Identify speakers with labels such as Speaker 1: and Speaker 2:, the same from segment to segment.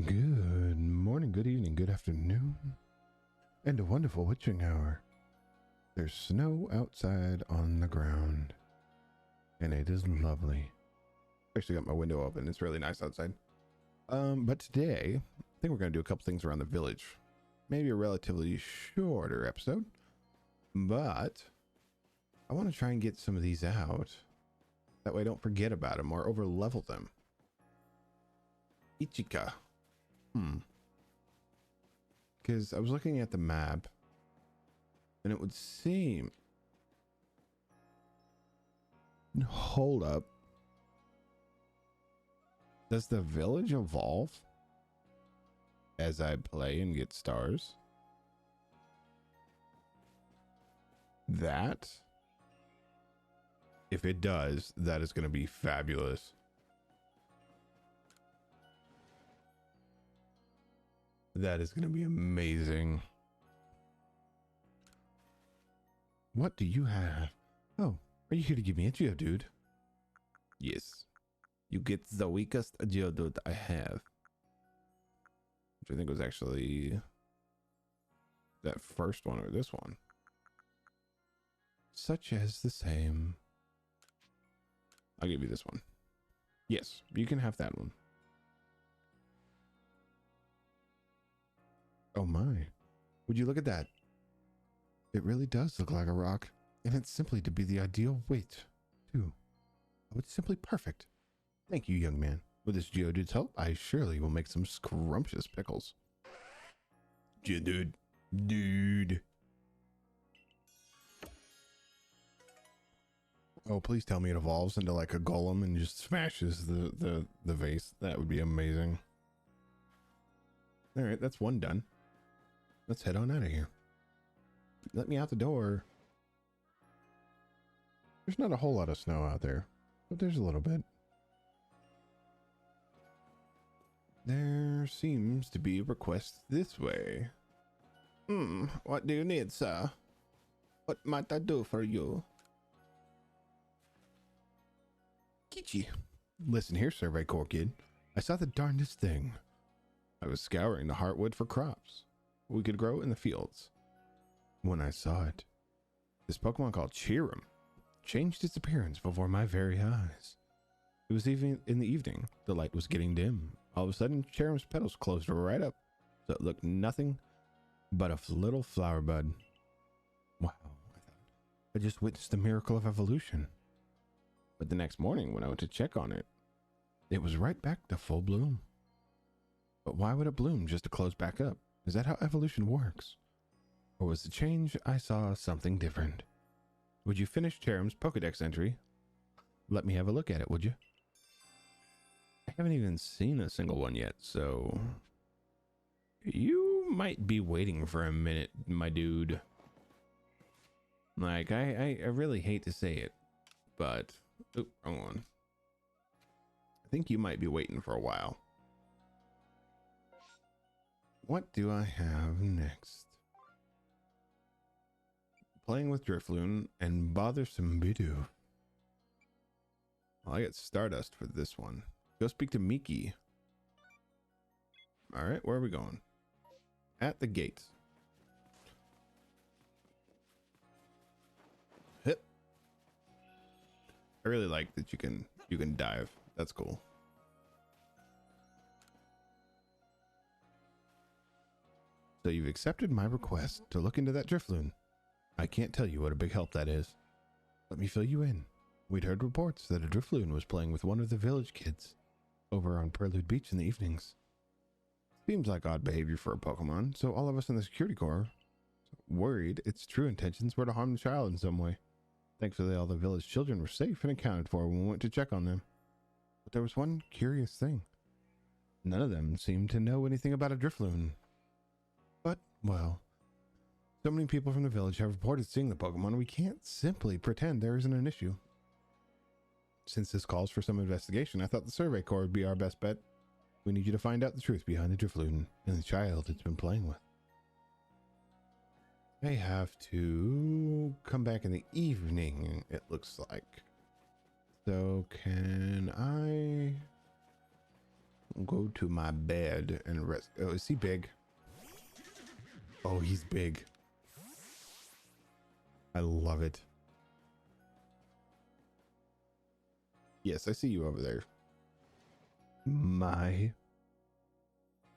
Speaker 1: Good morning, good evening, good afternoon, and a wonderful witching hour. There's snow outside on the ground, and it is lovely. Actually got my window open. It's really nice outside. But today, I think we're going to do a couple things around the village. Maybe a relatively shorter episode, but I want to try and get some of these out. That way I don't forget about them or over level them. Ichika. Because I was looking at the map, and it would seem... Hold up. Does the village evolve as I play and get stars? That, if it does, that is going to be fabulous. That is going to be amazing. What do you have? Oh, are you here to give me a Geodude? Yes. You get the weakest Geodude I have. Which I think was actually that first one or this one. Such as the same. I'll give you this one. Yes, you can have that one. Oh my. Would you look at that? It really does look like a rock. And it's simply to be the ideal weight, too. Oh, it's simply perfect. Thank you, young man. With this Geodude's help, I surely will make some scrumptious pickles. Geodude. Dude. Oh, please tell me it evolves into like a golem and just smashes the vase. That would be amazing. All right, that's one done. Let's head on out of here. Let me out the door. There's not a whole lot of snow out there, but there's a little bit. There seems to be a request this way. What do you need, sir? What might I do for you? Kichi. Listen here, Survey Corps kid. I saw the darndest thing. I was scouring the heartwood for crops we could grow in the fields. When I saw it, this Pokemon called Cheerum changed its appearance before my very eyes. It was even in the evening. The light was getting dim. All of a sudden, Cheerum's petals closed right up, so it looked nothing but a little flower bud. Wow, I thought. I just witnessed the miracle of evolution. But the next morning, when I went to check on it, it was right back to full bloom. But why would it bloom just to close back up? Is that how evolution works? Or was the change I saw something different? Would you finish Cheerum's Pokédex entry? Let me have a look at it, would you? I haven't even seen a single one yet, so... You might be waiting for a minute, my dude. Like, I really hate to say it, but... Oop, wrong one. I think you might be waiting for a while. What do I have next? Playing with Drifloon and Bothersome Bidoof. Well, I get Stardust for this one. Go speak to Miki. Alright, where are we going? At the gate. Hip. I really like that you can dive. That's cool. So you've accepted my request to look into that Drifloon. I can't tell you what a big help that is. Let me fill you in. We'd heard reports that a Drifloon was playing with one of the village kids over on Prelude Beach in the evenings. Seems like odd behavior for a Pokemon, so all of us in the security corps worried its true intentions were to harm the child in some way. Thankfully, all the village children were safe and accounted for when we went to check on them. But there was one curious thing. None of them seemed to know anything about a Drifloon. But, well, so many people from the village have reported seeing the Pokemon, we can't simply pretend there isn't an issue. Since this calls for some investigation, I thought the Survey Corps would be our best bet. We need you to find out the truth behind the Drifloon and the child it's been playing with. I have to come back in the evening, it looks like. So can I Go to my bed and rest. Oh, is he big? Oh, he's big. I love it. Yes, I see you over there. My.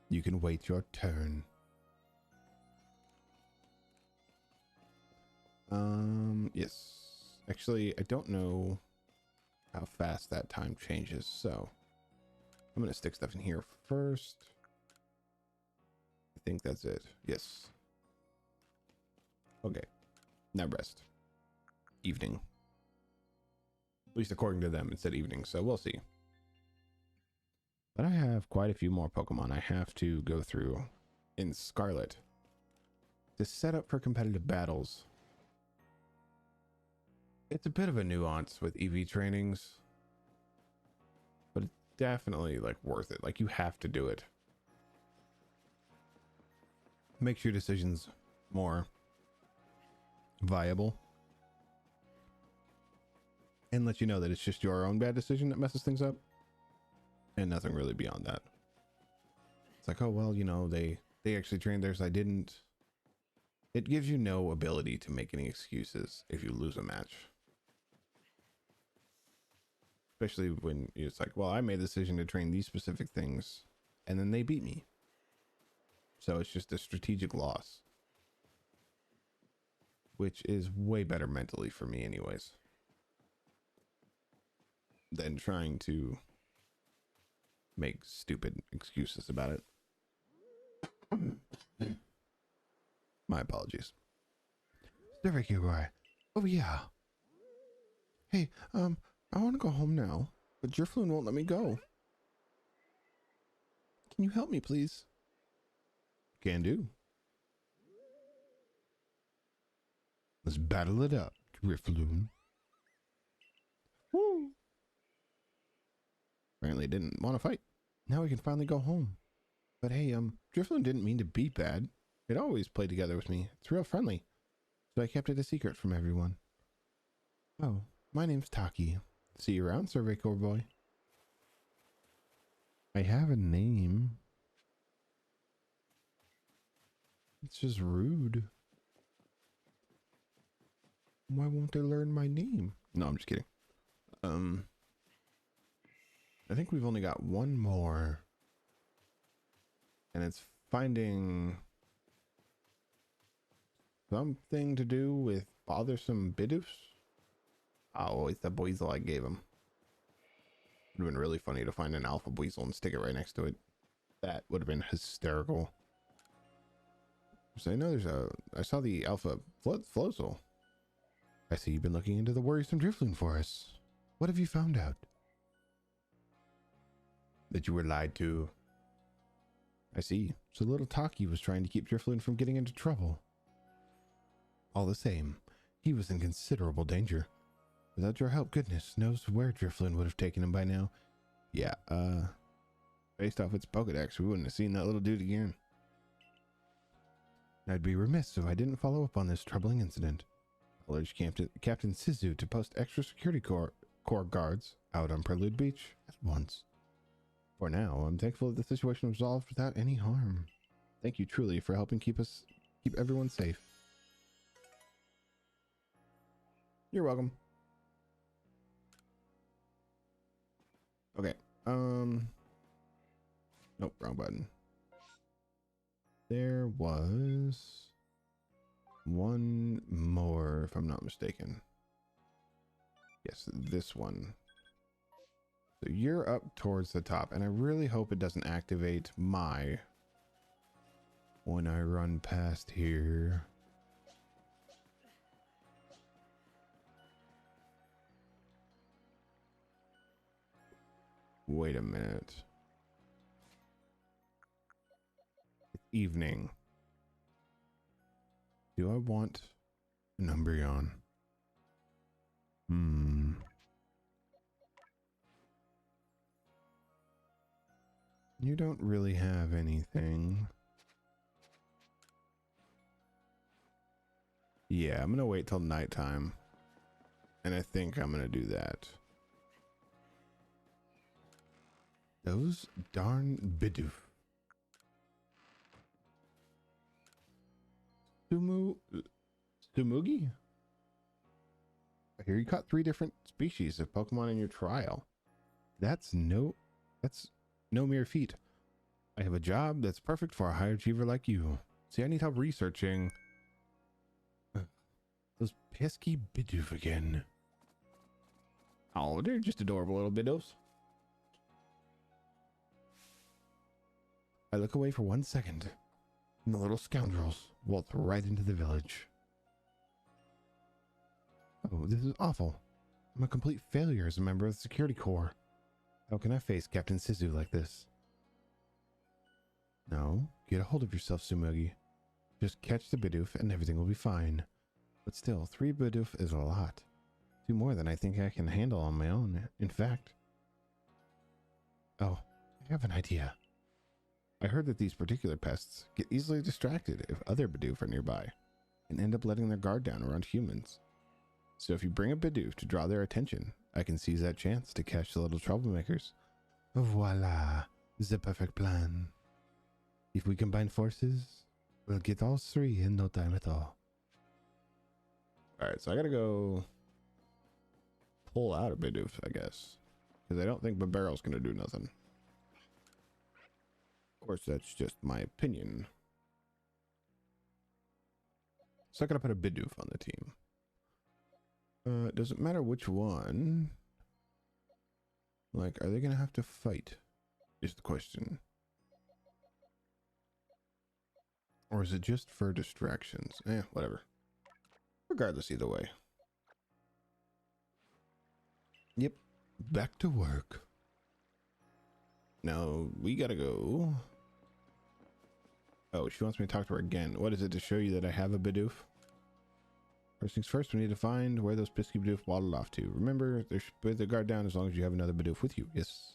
Speaker 1: You can wait your turn. Yes. Actually, I don't know how fast that time changes, so I'm gonna stick stuff in here first. I think that's it. Yes. Okay. Now rest. Evening. At least according to them, it said evening, so we'll see. But I have quite a few more Pokemon I have to go through in Scarlet to set up for competitive battles. It's a bit of a nuance with EV trainings, but it's definitely like worth it. Like, you have to do it. Makes your decisions more viable and lets you know that it's just your own bad decision that messes things up and nothing really beyond that. It's like, oh, well, you know, they actually trained theirs, I didn't. It gives you no ability to make any excuses if you lose a match. Especially when it's like, well, I made the decision to train these specific things and then they beat me. So it's just a strategic loss, which is way better mentally for me anyways than trying to make stupid excuses about it. My apologies. There you are. Oh yeah. Hey, I want to go home now, but Drifloon won't let me go. Can you help me, please? Can do. Let's battle it out, Drifloon. Woo! Apparently didn't want to fight. Now we can finally go home. But hey, Drifloon didn't mean to be bad. It always played together with me. It's real friendly. So I kept it a secret from everyone. Oh, my name's Taki. See you around, Survey Corps boy. I have a name. It's just rude. Why won't they learn my name? No, I'm just kidding. I think we've only got one more. And it's finding something to do with bothersome Bidoof. Oh, it's the Weasel I gave him. Would have been really funny to find an alpha Weasel and stick it right next to it. That would have been hysterical. So I know I saw the alpha Flozel. I see you've been looking into the worrisome Drifloon for us. What have you found out? That you were lied to. I see. So little Taki was trying to keep Drifloon from getting into trouble. All the same, he was in considerable danger. Without your help, goodness knows where Drifloon would have taken him by now. Yeah, based off its Pokédex, we wouldn't have seen that little dude again. I'd be remiss if I didn't follow up on this troubling incident. I'll urge Captain Sizu to post extra security corps guards out on Prelude Beach at once. For now, I'm thankful that the situation was resolved without any harm. Thank you truly for helping keep everyone safe. You're welcome. Okay. Nope, wrong button. There was one more, if I'm not mistaken. Yes, this one. So you're up towards the top, and I really hope it doesn't activate my when I run past here. Wait a minute. It's evening. Do I want an Umbreon? You don't really have anything. Yeah, I'm gonna wait till nighttime. And I think I'm gonna do that. Those darn Bidoof. Sumugi? I hear you caught 3 different species of Pokemon in your trial. That's no mere feat. I have a job that's perfect for a high achiever like you. See, I need help researching those pesky Bidoof again. Oh, they're just adorable little Bidoofs. I look away for 1 second, and the little scoundrels waltz right into the village. Oh, this is awful. I'm a complete failure as a member of the security corps. How can I face Captain Sisu like this? No, get a hold of yourself, Sumugi. Just catch the Bidoof and everything will be fine. But still, 3 Bidoof is a lot. 2 more than I think I can handle on my own. In fact... Oh, I have an idea. I heard that these particular pests get easily distracted if other Bidoof are nearby, and end up letting their guard down around humans. So if you bring a Bidoof to draw their attention, I can seize that chance to catch the little troublemakers. Voila, the perfect plan. If we combine forces, we'll get all 3 in no time at all. Alright, so I gotta go pull out a Bidoof, I guess. Because I don't think Babarrel's gonna do nothing. Of course, that's just my opinion. So I gotta put a Bidoof on the team. It doesn't matter which one. Like, are they gonna have to fight? Is the question. Or is it just for distractions? Whatever. Regardless, either way. Yep. Back to work. Now, we gotta go. Oh, she wants me to talk to her again. What is it, to show you that I have a Bidoof? First things first, we need to find where those pesky Bidoof waddled off to. Remember, they should put the guard down as long as you have another Bidoof with you. Yes.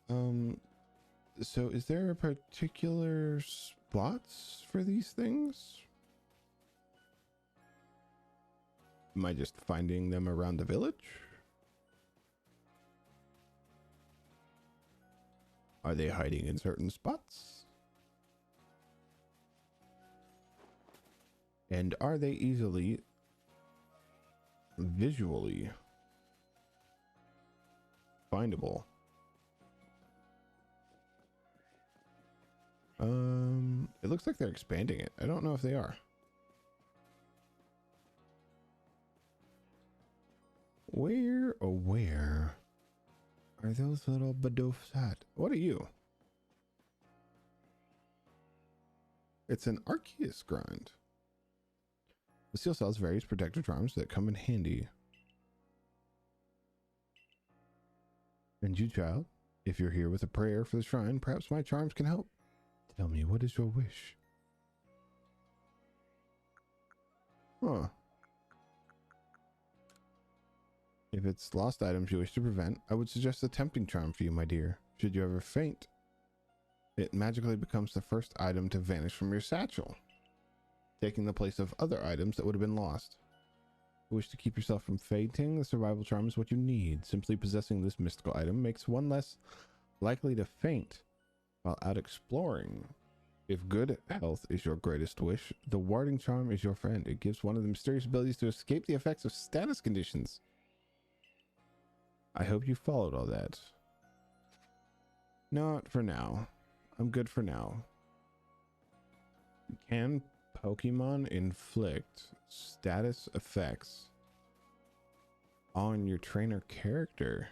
Speaker 1: So is there a particular spots for these things? Am I just finding them around the village? Are they hiding in certain spots? And are they easily visually findable? It looks like they're expanding it. I don't know if they are. Where are those little Bidoofs at? What are you? It's an Arceus grind. The seal sells various protective charms that come in handy. And you, child, if you're here with a prayer for the shrine, perhaps my charms can help. Tell me, what is your wish? Huh. If it's lost items you wish to prevent, I would suggest a tempting charm for you, my dear. Should you ever faint, it magically becomes the first item to vanish from your satchel, taking the place of other items that would have been lost. If you wish to keep yourself from fainting, the survival charm is what you need. Simply possessing this mystical item makes one less likely to faint while out exploring. If good health is your greatest wish, the warding charm is your friend. It gives one of the mysterious abilities to escape the effects of status conditions. I hope you followed all that. Not for now. I'm good for now. Can Pokemon inflict status effects on your trainer character?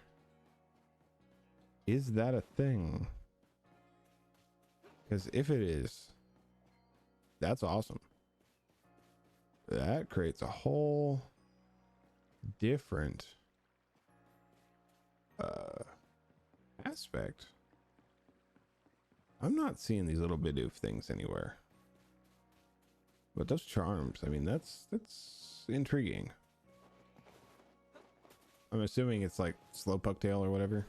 Speaker 1: Is that a thing? Because if it is, that's awesome. That creates a whole different aspect. I'm not seeing these little Bidoof things anywhere. But those charms, I mean, that's intriguing. I'm assuming it's like Slowpoke Tail or whatever.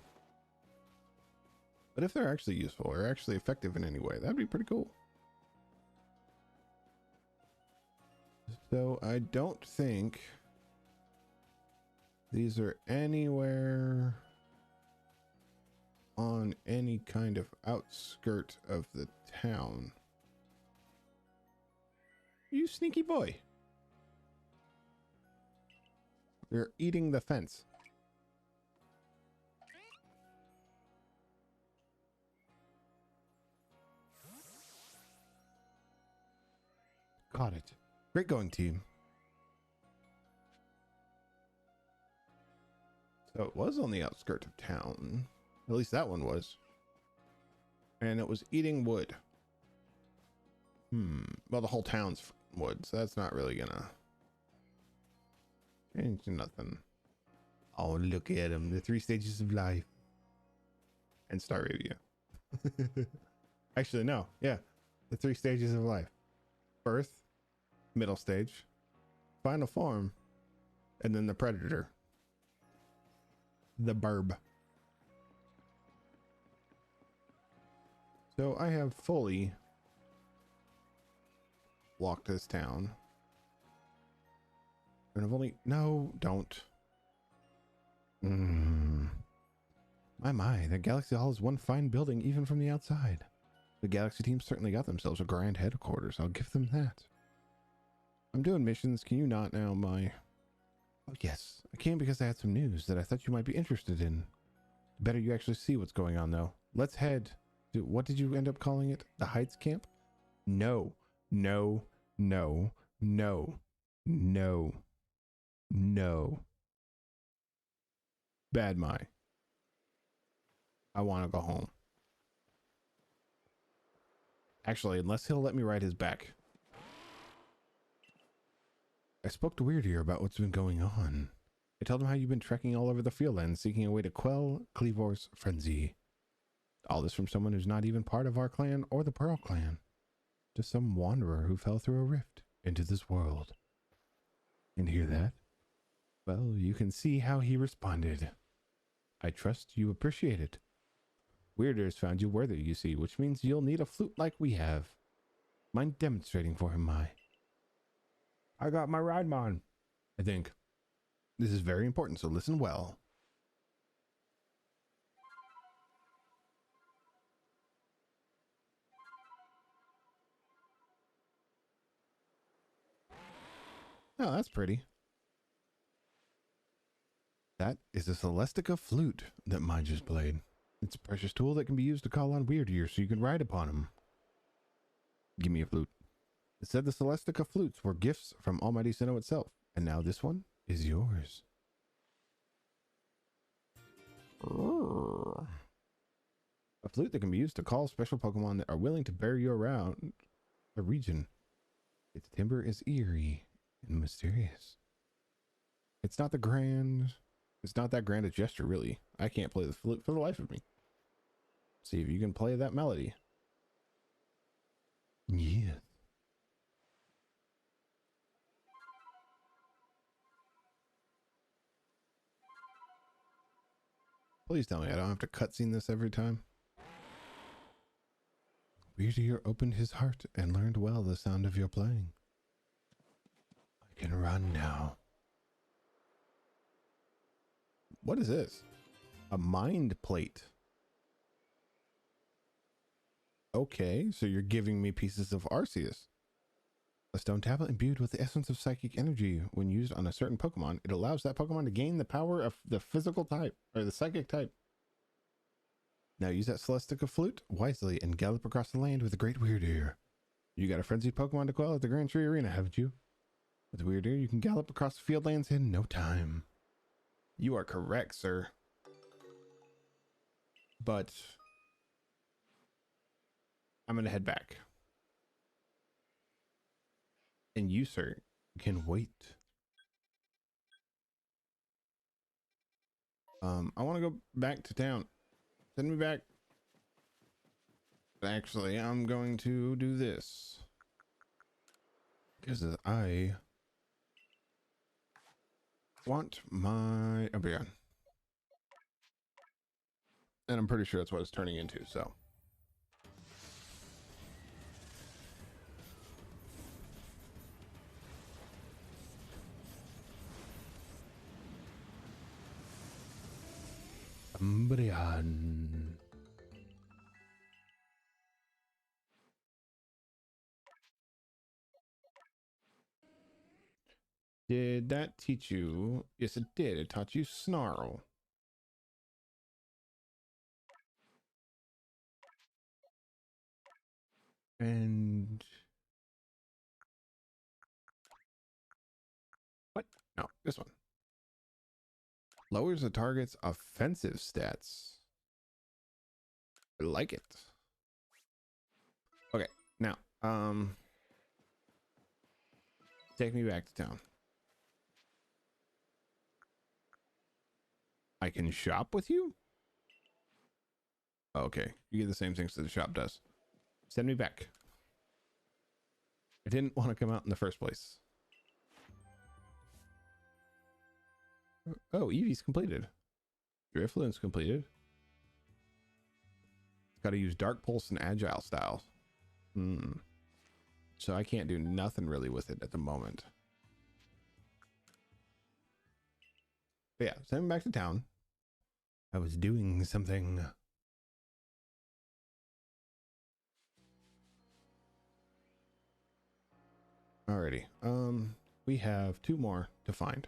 Speaker 1: But if they're actually useful or actually effective in any way, that'd be pretty cool. So I don't think these are anywhere on any kind of outskirt of the town. You sneaky boy. You're eating the fence. Got it. Great going, team. So it was on the outskirts of town. At least that one was. And it was eating wood. Well, the whole town's wood, so that's not really gonna change nothing. Oh, look at him. The 3 stages of life. And start review. Actually, no. Yeah. The 3 stages of life. Birth, middle stage, final form, and then the predator. The burb. So I have fully walked this town. And I've only... No, don't. My, the Galaxy Hall is one fine building even from the outside. The Galaxy team certainly got themselves a grand headquarters. I'll give them that. I'm doing missions. Can you not now, my... Oh, yes. I came because I had some news that I thought you might be interested in. Better you actually see what's going on, though. Let's head to... What did you end up calling it? The Heights Camp? No. No. No. No. No. No. Bad my. I want to go home. Actually, unless he'll let me ride his back. I spoke to Weird about what's been going on. I told him how you've been trekking all over the Fieldlands, seeking a way to quell Cleavor's frenzy. All this from someone who's not even part of our clan or the Pearl clan. Just some wanderer who fell through a rift into this world. And hear that? Well, you can see how he responded. I trust you appreciate it. Weirder's found you worthy, you see, which means you'll need a flute like we have. Mind demonstrating for him, my? I got my ride on, I think. This is very important, so listen well. Oh, that's pretty. That is a Celestica flute that mine just played. It's a precious tool that can be used to call on weird ears so you can ride upon him. Give me a flute. It said the Celestica flutes were gifts from Almighty Sinnoh itself, and now this one is yours. A flute that can be used to call special Pokemon that are willing to bear you around the region. Its timbre is eerie and mysterious. It's not that grand a gesture, really. I can't play the flute for the life of me. See if you can play that melody. Yeah. Please tell me I don't have to cutscene this every time. Weirdier opened his heart and learned well the sound of your playing. I can run now. What is this? A mind plate. Okay, so you're giving me pieces of Arceus. A stone tablet imbued with the essence of psychic energy. When used on a certain Pokemon, it allows that Pokemon to gain the power of the physical type, or the psychic type. Now use that Celestica flute wisely and gallop across the land with a great Weirdeer. You got a frenzied Pokemon to quell at the Grand Tree Arena, haven't you? With Weirdeer, you can gallop across the Fieldlands in no time. You are correct, sir. But I'm going to head back. And you, sir, can wait. I want to go back to town. Send me back. Actually, I'm going to do this. Because I want my... Oh, yeah. And I'm pretty sure that's what it's turning into, so... Umbreon. Did that teach you? Yes, it did. It taught you Snarl. And what? No, this one. Lowers the target's offensive stats. I like it. Okay, now, take me back to town. I can shop with you? Okay, you get the same things that the shop does. Send me back. I didn't want to come out in the first place. Oh, Eevee's completed. Your influence completed. Got to use Dark Pulse and Agile styles. So I can't do nothing really with it at the moment. But yeah, send me back to town. I was doing something. Alrighty. We have 2 more to find.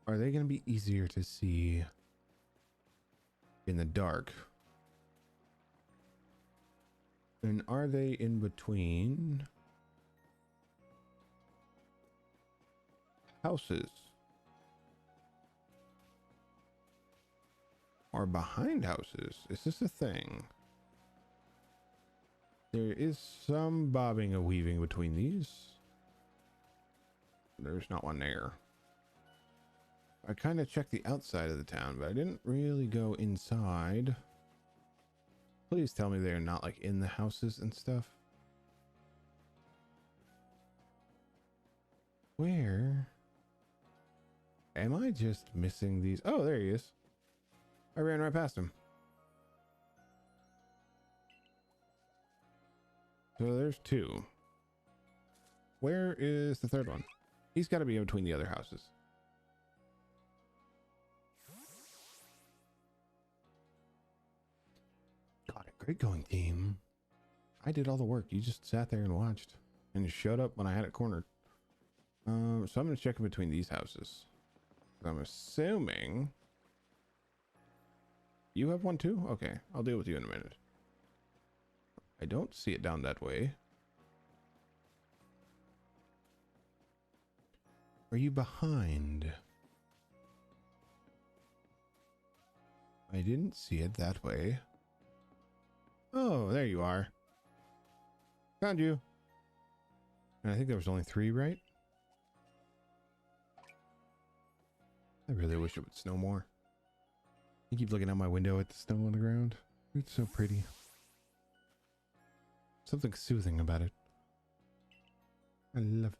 Speaker 1: Are they going to be easier to see in the dark? And are they in between houses? Or behind houses? Is this a thing? There is some bobbing and weaving between these. There's not one there. I kind of checked the outside of the town, but I didn't really go inside. Please tell me they're not like in the houses and stuff. Where am I just missing these? Oh, there he is. I ran right past him. So there's 2. Where is the 3rd one? He's got to be in between the other houses. Got it. Great going, team. I did all the work. You just sat there and watched and showed up when I had it cornered. So I'm going to check in between these houses. I'm assuming you have one too? Okay, I'll deal with you in a minute. I don't see it down that way. Are you behind? I didn't see it that way. Oh, there you are. Found you. And I think there was only 3, right? I really wish it would snow more. I keep looking out my window at the snow on the ground. It's so pretty. Something soothing about it. I love it.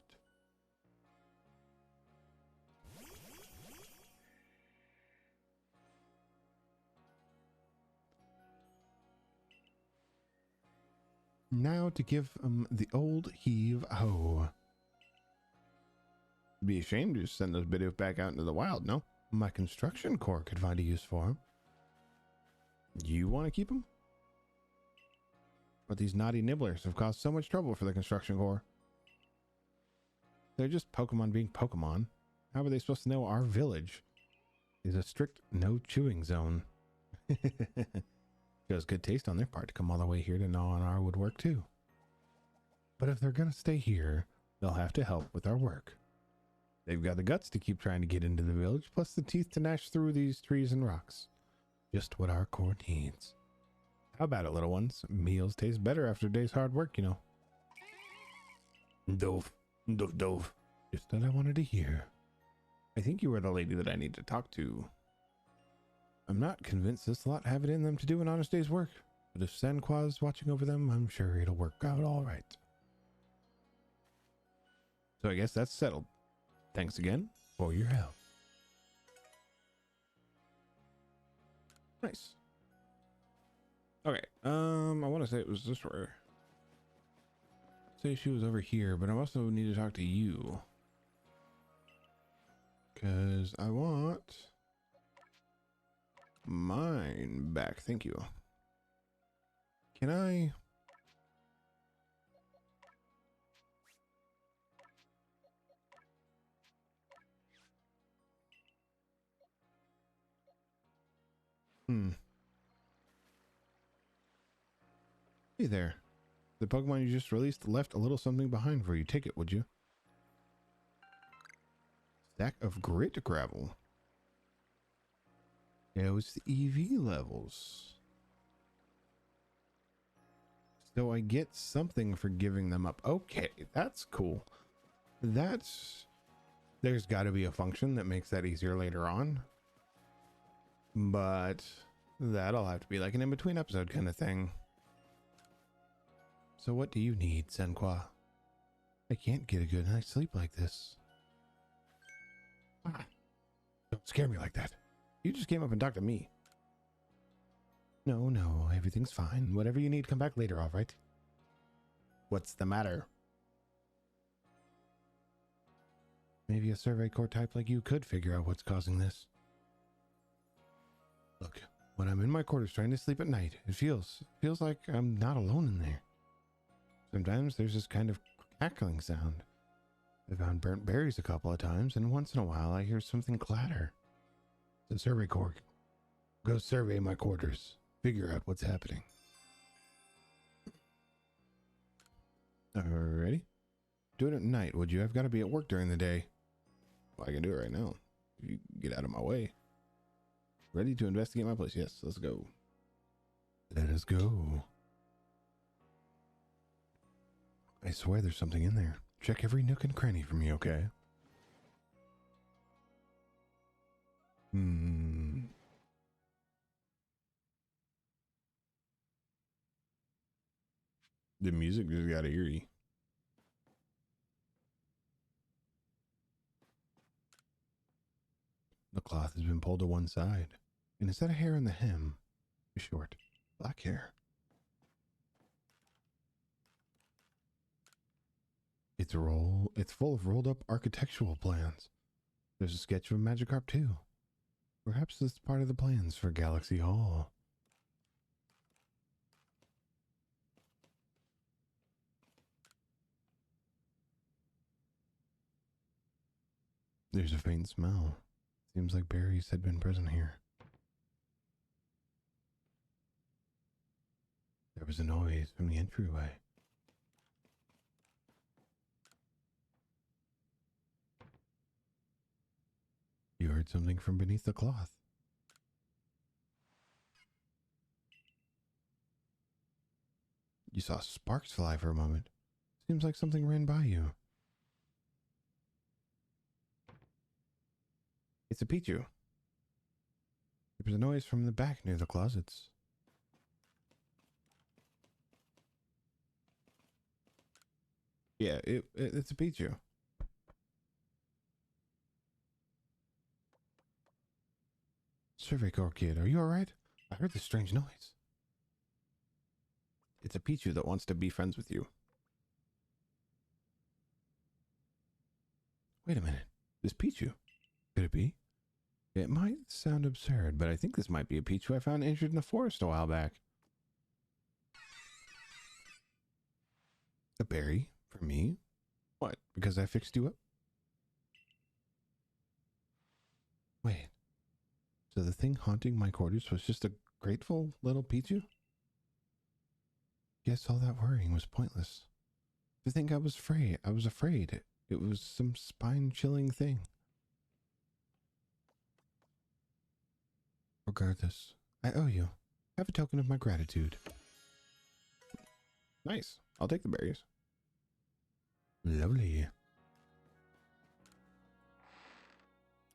Speaker 1: Now to give the old heave-ho. Be ashamed to send those Bidoof back out into the wild, no? My construction corps could find a use for them. You want to keep them? But these naughty nibblers have caused so much trouble for the construction corps. They're just Pokemon being Pokemon. How are they supposed to know our village is a strict no chewing zone? Shows good taste on their part to come all the way here to gnaw on our woodwork too. But if they're gonna stay here, they'll have to help with our work. They've got the guts to keep trying to get into the village, plus the teeth to gnash through these trees and rocks. Just what our corps needs. How about it, little ones? Meals taste better after a day's hard work, you know. Dove, dove, dove. Just what I wanted to hear. I think you were the lady that I need to talk to. I'm not convinced this lot have it in them to do an honest day's work, but if Sanqua's watching over them, I'm sure it'll work out all right. So I guess that's settled. Thanks again for your help. Nice. Okay, I want to say it was this way. Say she was over here, but I also need to talk to you. Because I want mine back. Thank you. Can I? Hey there. The Pokemon you just released left a little something behind for you. Take it, would you? Stack of grit gravel. Yeah, it's the EV levels. So I get something for giving them up. Okay, that's cool. There's got to be a function that makes that easier later on. But that'll have to be like an in-between episode kind of thing. So what do you need, Senqua? I can't get a good night's sleep like this. Don't scare me like that. You just came up and talked to me. No, everything's fine. Whatever you need, come back later, all right? What's the matter? Maybe a survey corps type like you could figure out what's causing this. Look, when I'm in my quarters trying to sleep at night, it feels like I'm not alone in there. Sometimes there's this kind of crackling sound. I found burnt berries a couple of times, and once in a while I hear something clatter. The survey corps. Go survey my quarters. Figure out what's happening. Alrighty. Do it at night, would you? I've got to be at work during the day. Well, I can do it right now. If you get out of my way. Ready to investigate my place? Yes, let's go. Let us go. I swear there's something in there. Check every nook and cranny for me, okay? The music just got eerie. The cloth has been pulled to one side. And instead of hair in the hem, short, black hair. It's full of rolled up architectural plans. There's a sketch of a Magikarp too. Perhaps this is part of the plans for Galaxy Hall. There's a faint smell. Seems like berries had been present here. There was a noise from the entryway. You heard something from beneath the cloth. You saw sparks fly for a moment. Seems like something ran by you. It's a Pichu. There was a noise from the back near the closets. Yeah, it's a Pichu. Survey Corps kid, are you alright? I heard this strange noise. It's a Pichu that wants to be friends with you. Wait a minute. This Pichu? Could it be? It might sound absurd, but I think this might be a Pichu I found injured in the forest a while back. A berry? For me? What? Because I fixed you up? Wait. So the thing haunting my quarters was just a grateful little Pichu? Guess all that worrying was pointless. To think I was afraid. It was some spine-chilling thing. Regardless, I owe you. Have a token of my gratitude. Nice. I'll take the berries. Lovely.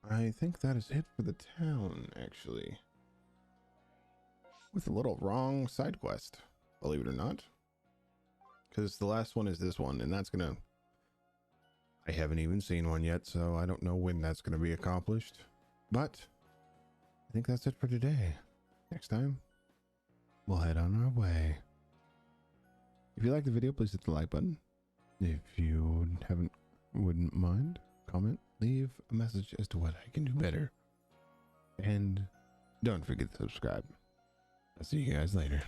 Speaker 1: I think that is it for the town, actually. With a little wrong side quest, believe it or not. Because the last one is this one, and that's gonna... I haven't even seen one yet, so I don't know when that's gonna be accomplished. But I think that's it for today. Next time, we'll head on our way. If you like the video, please hit the like button. If you wouldn't mind, comment, leave a message as to what I can do better. And don't forget to subscribe. I'll see you guys later.